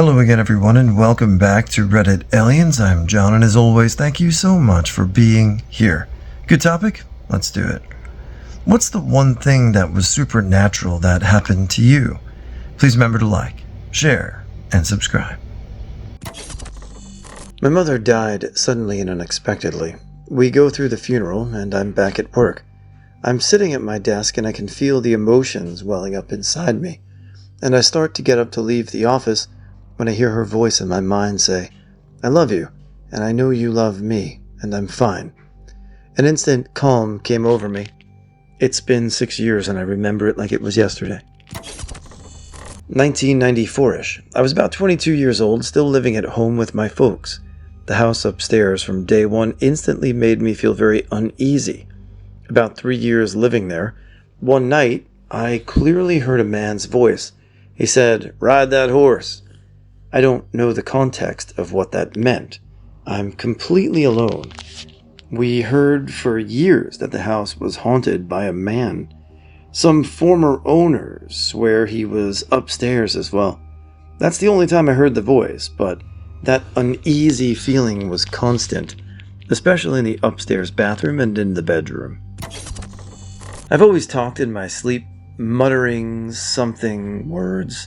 Hello again everyone and welcome back to Reddit Aliens. I'm John and as always, thank you so much for being here. Good topic? Let's do it. What's the one thing that was supernatural that happened to you? Please remember to like, share, and subscribe. My mother died suddenly and unexpectedly. We go through the funeral and I'm back at work. I'm sitting at my desk and I can feel the emotions welling up inside me. And I start to get up to leave the office when I hear her voice in my mind say, "I love you, and I know you love me, and I'm fine." An instant calm came over me. It's been 6 years and I remember it like it was yesterday. 1994-ish. I was about 22 years old, still living at home with my folks. The house upstairs from day one instantly made me feel very uneasy. About 3 years living there, one night I clearly heard a man's voice. He said, "Ride that horse." I don't know the context of what that meant. I'm completely alone. We heard for years that the house was haunted by a man. Some former owners swear he was upstairs as well. That's the only time I heard the voice, but that uneasy feeling was constant, especially in the upstairs bathroom and in the bedroom. I've always talked in my sleep, muttering something words.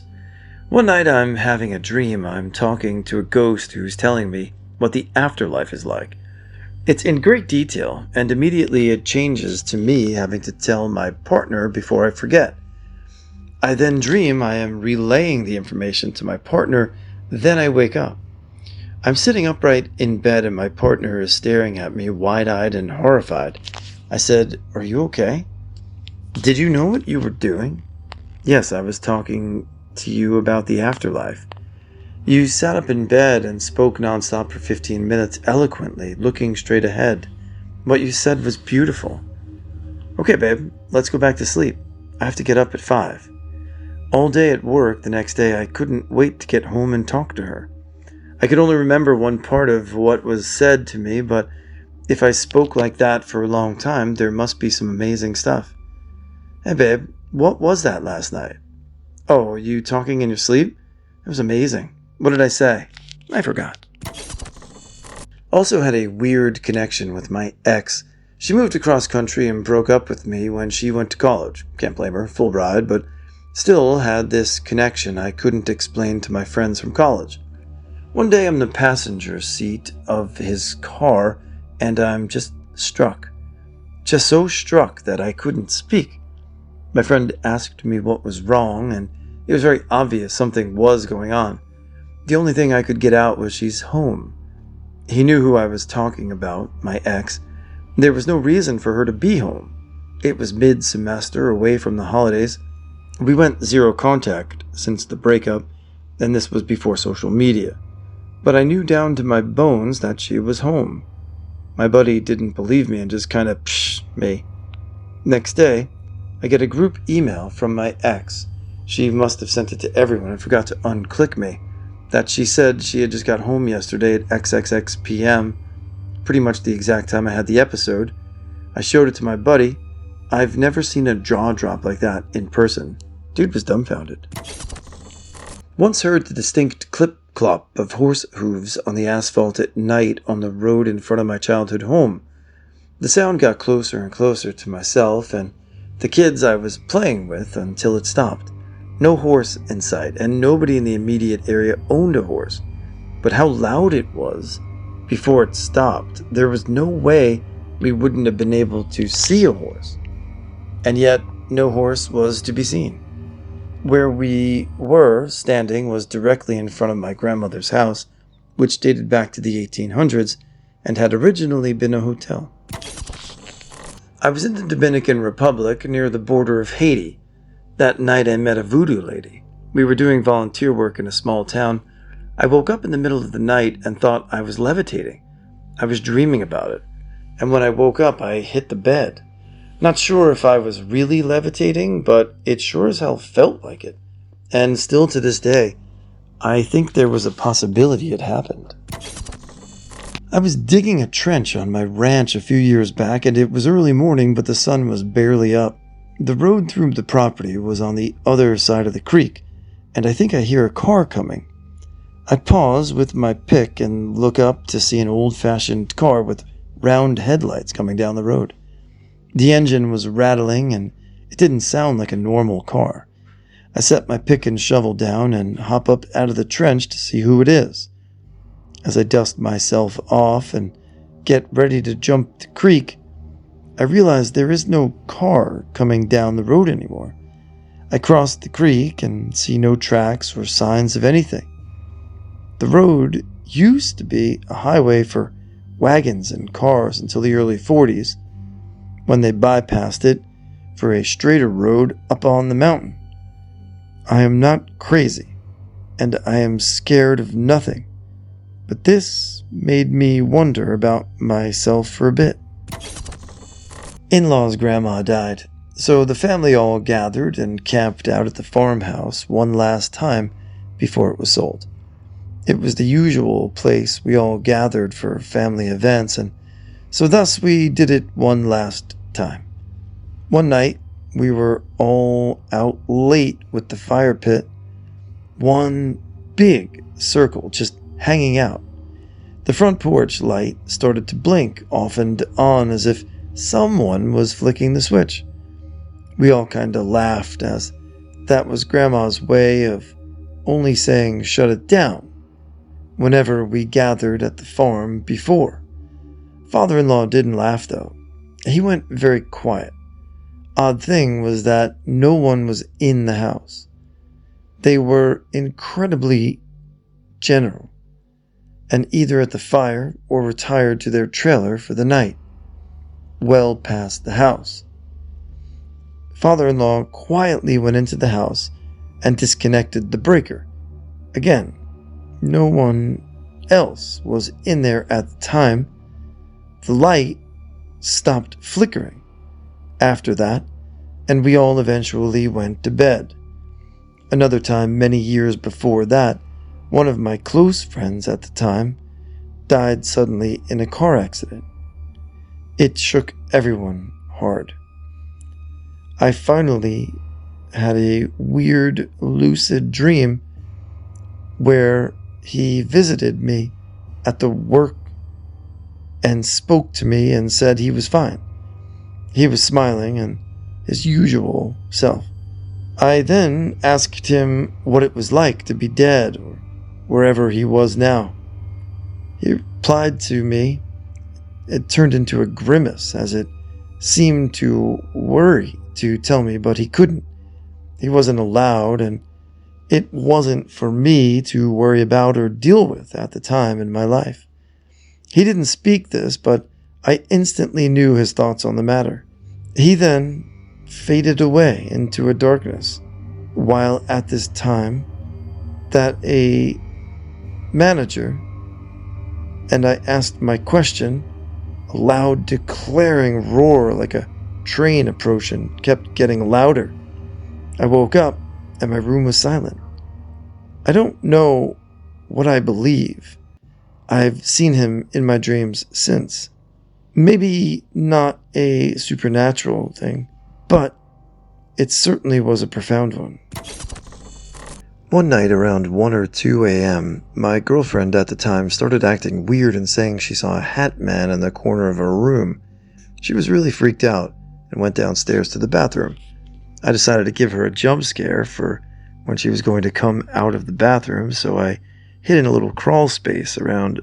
One night I'm having a dream. I'm talking to a ghost who's telling me what the afterlife is like. It's in great detail, and immediately it changes to me having to tell my partner before I forget. I then dream I am relaying the information to my partner, then I wake up. I'm sitting upright in bed and my partner is staring at me wide-eyed and horrified. I said, "Are you okay? Did you know what you were doing?" "Yes, I was talking to you about the afterlife. You sat up in bed and spoke nonstop for 15 minutes eloquently, looking straight ahead. What you said was beautiful." "Okay, babe, let's go back to sleep. I have to get up at 5. All day at work the next day, I couldn't wait to get home and talk to her. I could only remember one part of what was said to me, but if I spoke like that for a long time, there must be some amazing stuff." "Hey, babe, what was that last night?" "Oh, are you talking in your sleep? It was amazing. What did I say?" "I forgot." Also had a weird connection with my ex. She moved across country and broke up with me when she went to college. Can't blame her, full ride, but still had this connection I couldn't explain to my friends from college. One day I'm in the passenger seat of his car and I'm just struck. Just so struck that I couldn't speak. My friend asked me what was wrong, and it was very obvious something was going on. The only thing I could get out was she's home. He knew who I was talking about, my ex. There was no reason for her to be home. It was mid-semester, away from the holidays. We went zero contact since the breakup, and this was before social media. But I knew down to my bones that she was home. My buddy didn't believe me and just kind of psh me. Next day, I get a group email from my ex. She must have sent it to everyone and forgot to unclick me. That she said she had just got home yesterday at XXX PM, pretty much the exact time I had the episode. I showed it to my buddy. I've never seen a jaw drop like that in person. Dude was dumbfounded. Once heard the distinct clip-clop of horse hooves on the asphalt at night on the road in front of my childhood home. The sound got closer and closer to myself and the kids I was playing with until it stopped. No horse in sight, and nobody in the immediate area owned a horse. But how loud it was before it stopped. There was no way we wouldn't have been able to see a horse. And yet, no horse was to be seen. Where we were standing was directly in front of my grandmother's house, which dated back to the 1800s and had originally been a hotel. I was in the Dominican Republic near the border of Haiti. That night I met a voodoo lady. We were doing volunteer work in a small town. I woke up in the middle of the night and thought I was levitating. I was dreaming about it. And when I woke up, I hit the bed. Not sure if I was really levitating, but it sure as hell felt like it. And still to this day, I think there was a possibility it happened. I was digging a trench on my ranch a few years back, and it was early morning, but the sun was barely up. The road through the property was on the other side of the creek, and I think I hear a car coming. I pause with my pick and look up to see an old-fashioned car with round headlights coming down the road. The engine was rattling and it didn't sound like a normal car. I set my pick and shovel down and hop up out of the trench to see who it is. As I dust myself off and get ready to jump the creek, I realize there is no car coming down the road anymore. I cross the creek and see no tracks or signs of anything. The road used to be a highway for wagons and cars until the early 40s, when they bypassed it for a straighter road up on the mountain. I am not crazy, and I am scared of nothing, but this made me wonder about myself for a bit. In-law's grandma died, so the family all gathered and camped out at the farmhouse one last time before it was sold. It was the usual place we all gathered for family events, and so thus we did it one last time. One night, we were all out late with the fire pit, one big circle just hanging out. The front porch light started to blink off and on as if someone was flicking the switch. We all kinda laughed, as that was Grandma's way of only saying shut it down whenever we gathered at the farm before. Father-in-law didn't laugh though. He went very quiet. Odd thing was that no one was in the house. They were incredibly general, and either at the fire or retired to their trailer for the night, well past the house. Father-in-law quietly went into the house and disconnected the breaker. Again, no one else was in there at the time. The light stopped flickering after that, and we all eventually went to bed. Another time, many years before that, one of my close friends at the time died suddenly in a car accident. It shook everyone hard. I finally had a weird lucid dream where he visited me at the work and spoke to me and said he was fine. He was smiling and his usual self. I then asked him what it was like to be dead or wherever he was now. He replied to me. It turned into a grimace as it seemed to worry to tell me, but he couldn't. He wasn't allowed, and it wasn't for me to worry about or deal with at the time in my life. He didn't speak this, but I instantly knew his thoughts on the matter. He then faded away into a darkness, while at this time that a manager, and I asked my question, a loud declaring roar like a train approaching kept getting louder. I woke up and my room was silent. I don't know what I believe. I've seen him in my dreams since. Maybe not a supernatural thing, but it certainly was a profound one. One night around 1 or 2 a.m., my girlfriend at the time started acting weird and saying she saw a hat man in the corner of her room. She was really freaked out and went downstairs to the bathroom. I decided to give her a jump scare for when she was going to come out of the bathroom, so I hid in a little crawl space around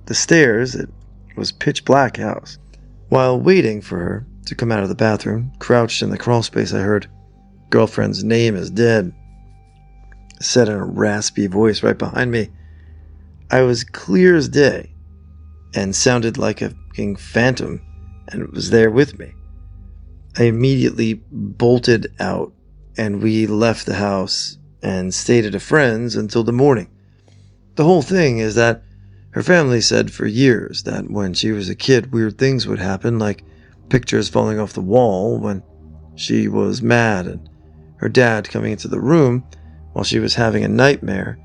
the stairs. It was pitch black house. While waiting for her to come out of the bathroom, crouched in the crawl space, I heard, "Girlfriend's name is dead," said in a raspy voice right behind me. I was clear as day and sounded like a fucking phantom, and it was there with me. I immediately bolted out, and we left the house and stayed at a friend's until the morning. The whole thing is that her family said for years that when she was a kid, weird things would happen, like pictures falling off the wall when she was mad, and her dad coming into the room while she was having a nightmare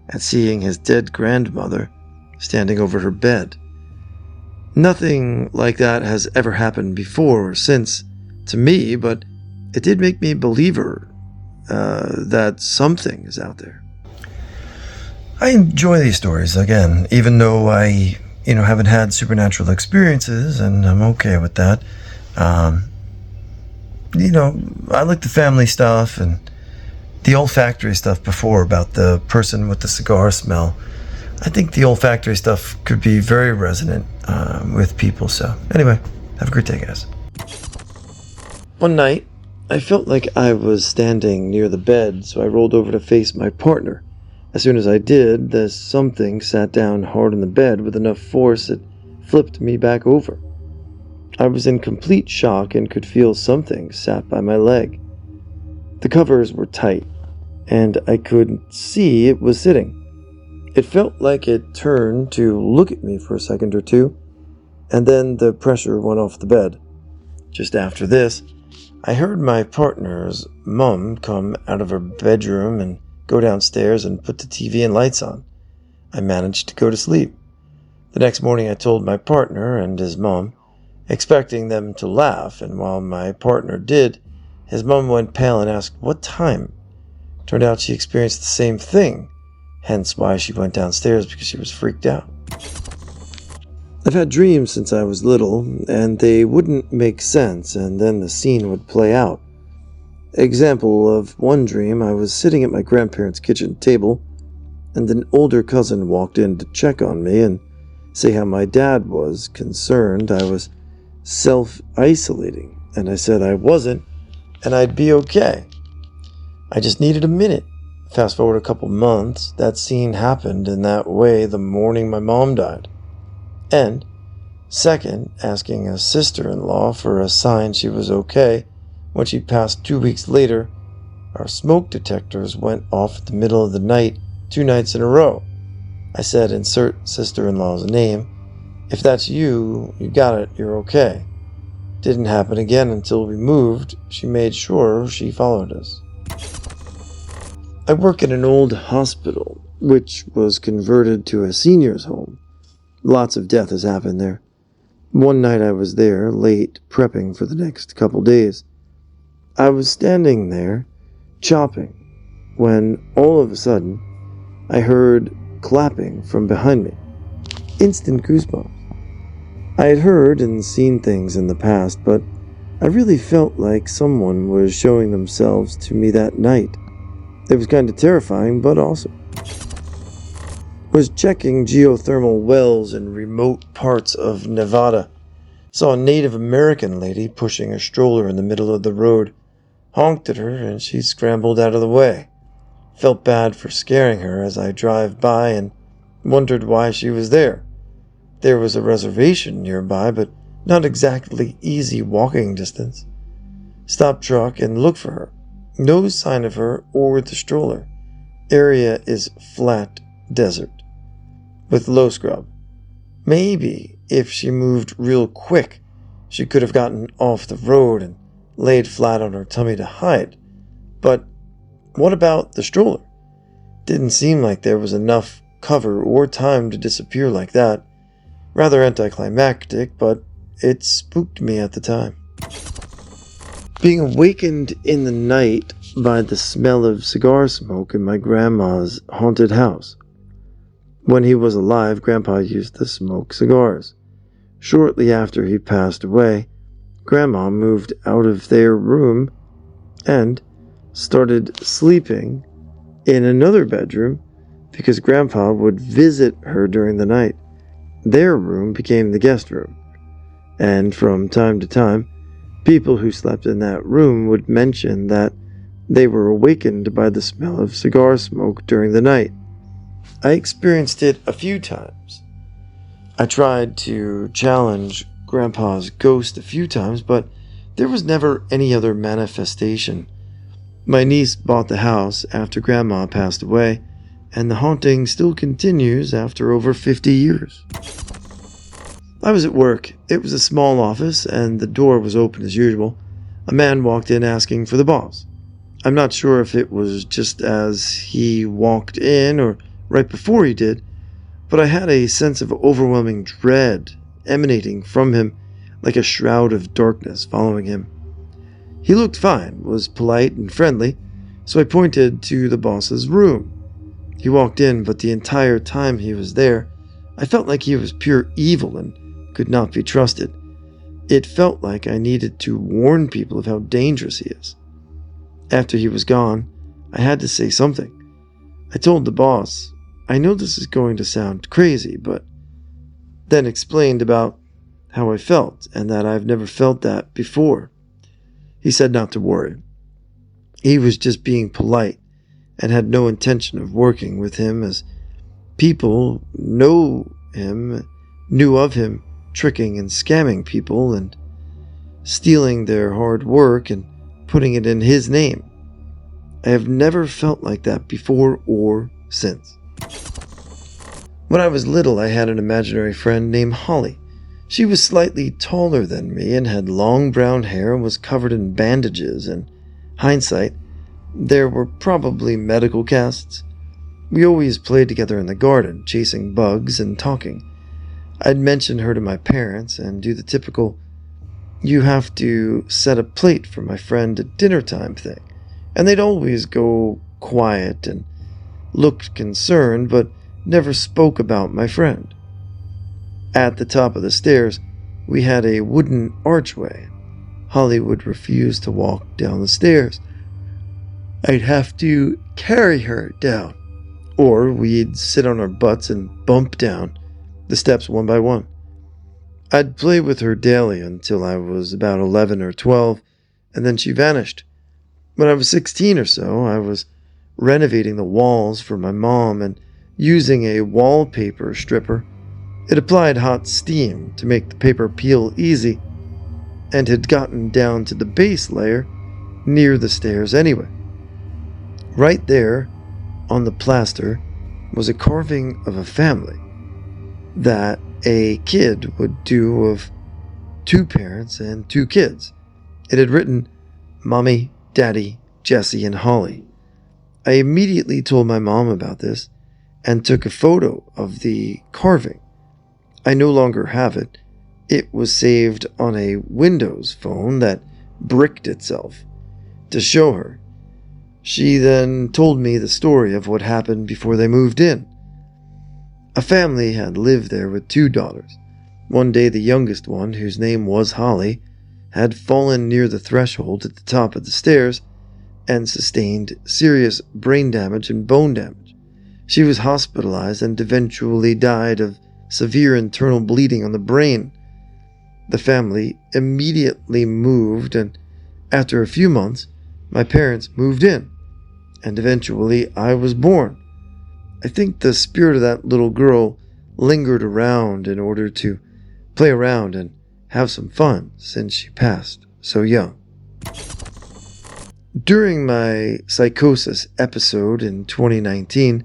and seeing his dead grandmother standing over her bed. Nothing like that has ever happened before or since to me, but it did make me a believer that something is out there. I enjoy these stories, again, even though I, haven't had supernatural experiences, and I'm okay with that. I like the family stuff and the olfactory stuff before about the person with the cigar smell. I think the olfactory stuff could be very resonant with people. So anyway, have a great day, guys. One night, I felt like I was standing near the bed, so I rolled over to face my partner. As soon as I did, the something sat down hard on the bed with enough force it flipped me back over. I was in complete shock and could feel something sat by my leg. The covers were tight, and I couldn't see it was sitting. It felt like it turned to look at me for a second or two, and then the pressure went off the bed. Just after this, I heard my partner's mum come out of her bedroom and go downstairs and put the TV and lights on. I managed to go to sleep. The next morning I told my partner and his mum, expecting them to laugh, and while my partner did, his mum went pale and asked what time. Turned out she experienced the same thing, hence why she went downstairs, because she was freaked out. I've had dreams since I was little, and they wouldn't make sense, and then the scene would play out. Example of one dream, I was sitting at my grandparents' kitchen table, and an older cousin walked in to check on me and say how my dad was concerned I was self-isolating, and I said I wasn't, and I'd be okay. I just needed a minute. Fast forward a couple months, that scene happened in that way the morning my mom died. And, second, asking a sister-in-law for a sign she was okay. When she passed 2 weeks later, our smoke detectors went off in the middle of the night 2 nights in a row. I said, insert sister-in-law's name. If that's you, you got it, you're okay. Didn't happen again until we moved. She made sure she followed us. I work at an old hospital, which was converted to a senior's home. Lots of death has happened there. One night I was there, late, prepping for the next couple days. I was standing there, chopping, when all of a sudden, I heard clapping from behind me. Instant goosebumps. I had heard and seen things in the past, but I really felt like someone was showing themselves to me that night. It was kind of terrifying, but awesome. Was checking geothermal wells in remote parts of Nevada. Saw a Native American lady pushing a stroller in the middle of the road. Honked at her and she scrambled out of the way. Felt bad for scaring her as I drive by and wondered why she was there. There was a reservation nearby, but not exactly easy walking distance. Stopped truck and looked for her. No sign of her or the stroller. Area is flat desert with low scrub. Maybe if she moved real quick, she could have gotten off the road and laid flat on her tummy to hide. But what about the stroller? Didn't seem like there was enough cover or time to disappear like that. Rather anticlimactic, but it spooked me at the time. Being awakened in the night by the smell of cigar smoke in my grandma's haunted house. When he was alive, Grandpa used to smoke cigars. Shortly after he passed away, Grandma moved out of their room and started sleeping in another bedroom because Grandpa would visit her during the night. Their room became the guest room, and from time to time, people who slept in that room would mention that they were awakened by the smell of cigar smoke during the night. I experienced it a few times. I tried to challenge Grandpa's ghost a few times, but there was never any other manifestation. My niece bought the house after Grandma passed away, and the haunting still continues after over 50 years. I was at work. It was a small office, and the door was open as usual. A man walked in asking for the boss. I'm not sure if it was just as he walked in or right before he did, but I had a sense of overwhelming dread emanating from him like a shroud of darkness following him. He looked fine, was polite and friendly, so I pointed to the boss's room. He walked in, but the entire time he was there, I felt like he was pure evil and could not be trusted. It felt like I needed to warn people of how dangerous he is. After he was gone, I had to say something. I told the boss, I know this is going to sound crazy, but then explained about how I felt and that I've never felt that before. He said not to worry. He was just being polite and had no intention of working with him, as people knew of him tricking and scamming people and stealing their hard work and putting it in his name. I have never felt like that before or since. When I was little, I had an imaginary friend named Holly. She was slightly taller than me and had long brown hair and was covered in bandages. In hindsight, there were probably medical casts. We always played together in the garden, chasing bugs and talking. I'd mention her to my parents and do the typical, you have to set a plate for my friend at dinner time thing. And they'd always go quiet and looked concerned, but never spoke about my friend. At the top of the stairs, we had a wooden archway. Holly would refuse to walk down the stairs. I'd have to carry her down, or we'd sit on our butts and bump down the steps one by one. I'd play with her daily until I was about 11 or 12, and then she vanished. When I was 16 or so, I was renovating the walls for my mom and using a wallpaper stripper. It applied hot steam to make the paper peel easy, and had gotten down to the base layer near the stairs anyway. Right there, on the plaster, was a carving of a family that a kid would do of 2 parents and 2 kids. It had written, Mommy, Daddy, Jesse, and Holly. I immediately told my mom about this and took a photo of the carving. I no longer have it. It was saved on a Windows phone that bricked itself to show her. She then told me the story of what happened before they moved in. A family had lived there with 2 daughters. One day the youngest one, whose name was Holly, had fallen near the threshold at the top of the stairs and sustained serious brain damage and bone damage. She was hospitalized and eventually died of severe internal bleeding on the brain. The family immediately moved, and after a few months, my parents moved in, and eventually I was born. I think the spirit of that little girl lingered around in order to play around and have some fun since she passed so young. During my Psychosis episode in 2019,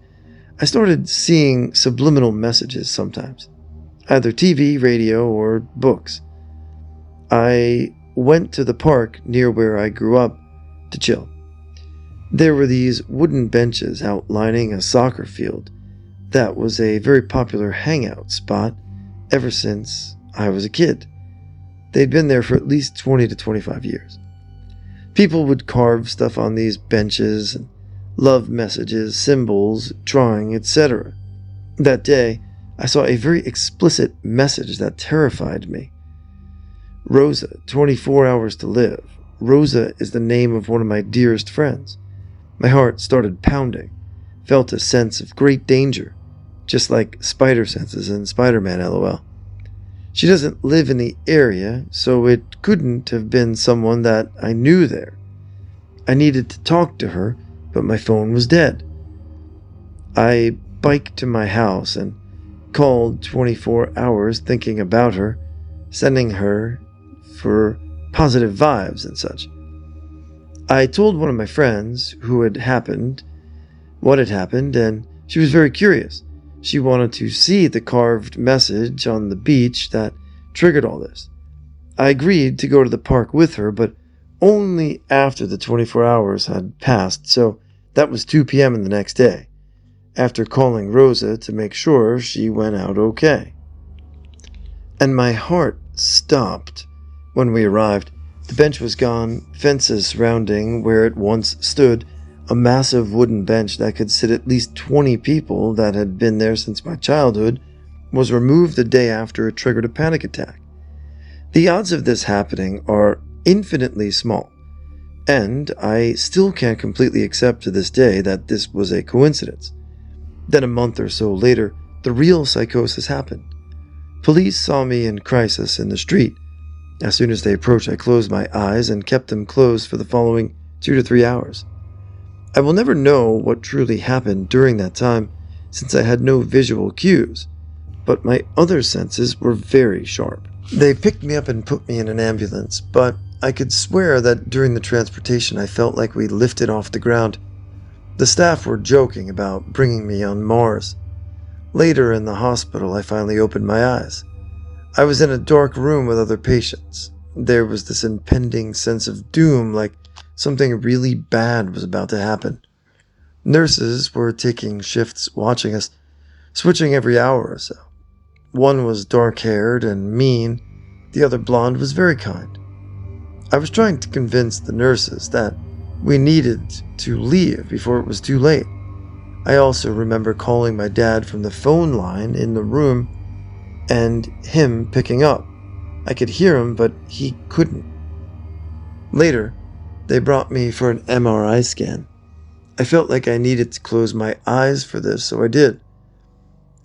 I started seeing subliminal messages sometimes, either TV, radio, or books. I went to the park near where I grew up to chill. There were these wooden benches outlining a soccer field that was a very popular hangout spot ever since I was a kid. They'd been there for at least 20 to 25 years. People would carve stuff on these benches, and love messages, symbols, drawing, etc. That day, I saw a very explicit message that terrified me. Rosa, 24 hours to live. Rosa is the name of one of my dearest friends. My heart started pounding, felt a sense of great danger, just like spider senses in Spider-Man LOL. She doesn't live in the area, so it couldn't have been someone that I knew there. I needed to talk to her, but my phone was dead. I biked to my house and called 24 hours thinking about her, sending her for positive vibes and such. I told one of my friends what had happened, and she was very curious. She wanted to see the carved message on the beach that triggered all this. I agreed to go to the park with her, but only after the 24 hours had passed, so that was 2 p.m. the next day, after calling Rosa to make sure she went out okay. And my heart stopped when we arrived. The bench was gone, fences surrounding where it once stood A massive wooden bench that could sit at least 20 people that had been there since my childhood was removed the day after it triggered a panic attack. The odds of this happening are infinitely small, and I still can't completely accept to this day that this was a coincidence. Then a month or so later, the real psychosis happened. Police saw me in crisis in the street. As soon as they approached, I closed my eyes and kept them closed for the following 2 to 3 hours. I will never know what truly happened during that time, since I had no visual cues, but my other senses were very sharp. They picked me up and put me in an ambulance, but I could swear that during the transportation I felt like we lifted off the ground. The staff were joking about bringing me on Mars. Later in the hospital, I finally opened my eyes. I was in a dark room with other patients. There was this impending sense of doom, like something really bad was about to happen. Nurses were taking shifts watching us, switching every hour or so. One was dark-haired and mean. The other blonde was very kind. I was trying to convince the nurses that we needed to leave before it was too late. I also remember calling my dad from the phone line in the room and him picking up. I could hear him, but he couldn't. Later, they brought me for an MRI scan. I felt like I needed to close my eyes for this, so I did.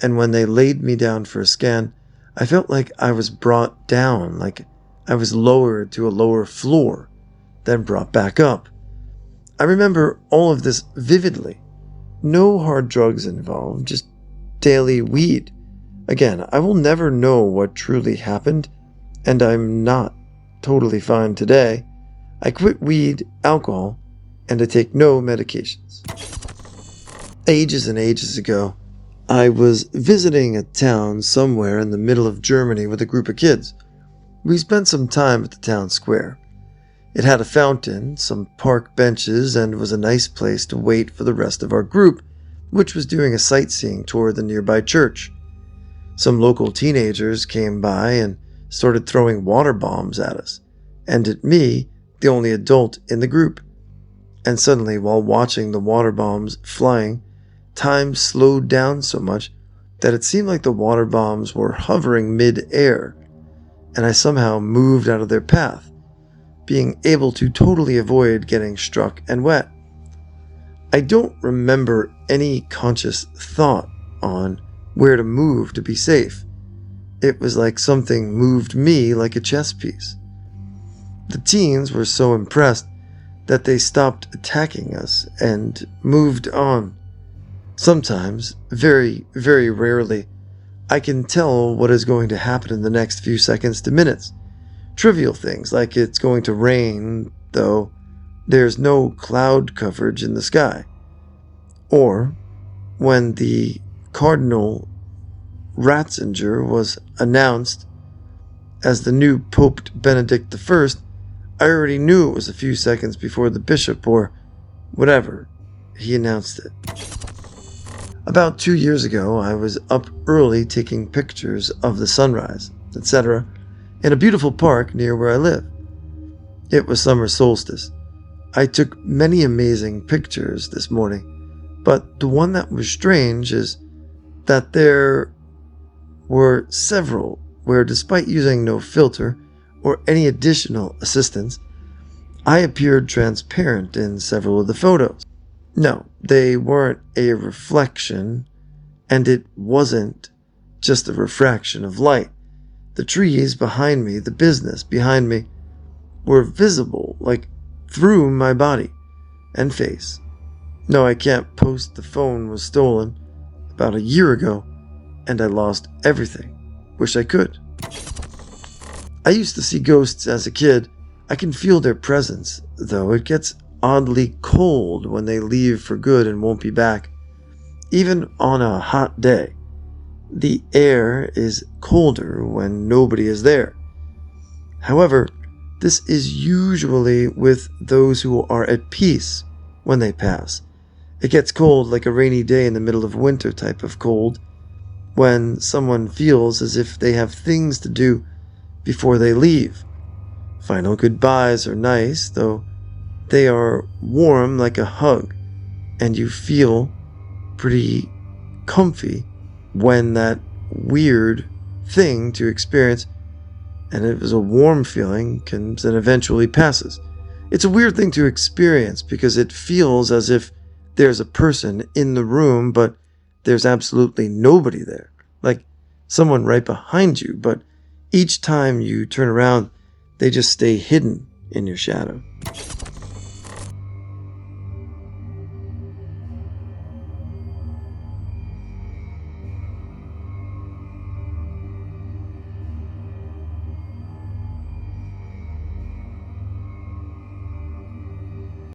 And when they laid me down for a scan, I felt like I was brought down, like I was lowered to a lower floor, then brought back up. I remember all of this vividly. No hard drugs involved, just daily weed. Again, I will never know what truly happened, and I'm not totally fine today. I quit weed, alcohol, and I take no medications. Ages and ages ago, I was visiting a town somewhere in the middle of Germany with a group of kids. We spent some time at the town square. It had a fountain, some park benches, and was a nice place to wait for the rest of our group, which was doing a sightseeing tour of the nearby church. Some local teenagers came by and started throwing water bombs at us, and at me, the only adult in the group. And suddenly, while watching the water bombs flying, time slowed down so much that it seemed like the water bombs were hovering mid-air, and I somehow moved out of their path, being able to totally avoid getting struck and wet. I don't remember any conscious thought on where to move to be safe. It was like something moved me like a chess piece. The teens were so impressed that they stopped attacking us and moved on. Sometimes, very, very rarely, I can tell what is going to happen in the next few seconds to minutes. Trivial things like it's going to rain, though there's no cloud coverage in the sky. Or when the Cardinal Ratzinger was announced as the new Pope Benedict I, I already knew it was a few seconds before the bishop or whatever he announced it. About 2 years ago, I was up early taking pictures of the sunrise, etc., in a beautiful park near where I live. It was summer solstice. I took many amazing pictures this morning, but the one that was strange is that there were several where, despite using no filter or any additional assistance, I appeared transparent in several of the photos. No, they weren't a reflection, and it wasn't just a refraction of light. The trees behind me, the business behind me, were visible, like through my body and face. No, I can't post. The phone was stolen about a year ago, and I lost everything. Wish I could. I used to see ghosts as a kid. I can feel their presence, though it gets oddly cold when they leave for good and won't be back. Even on a hot day, the air is colder when nobody is there. However, this is usually with those who are at peace when they pass. It gets cold like a rainy day in the middle of winter type of cold, when someone feels as if they have things to do before they leave. Final goodbyes are nice, though they are warm like a hug, and you feel pretty comfy when that weird thing to experience, and it was a warm feeling, comes and eventually passes. It's a weird thing to experience because it feels as if there's a person in the room, but there's absolutely nobody there. Like someone right behind you, but each time you turn around, they just stay hidden in your shadow.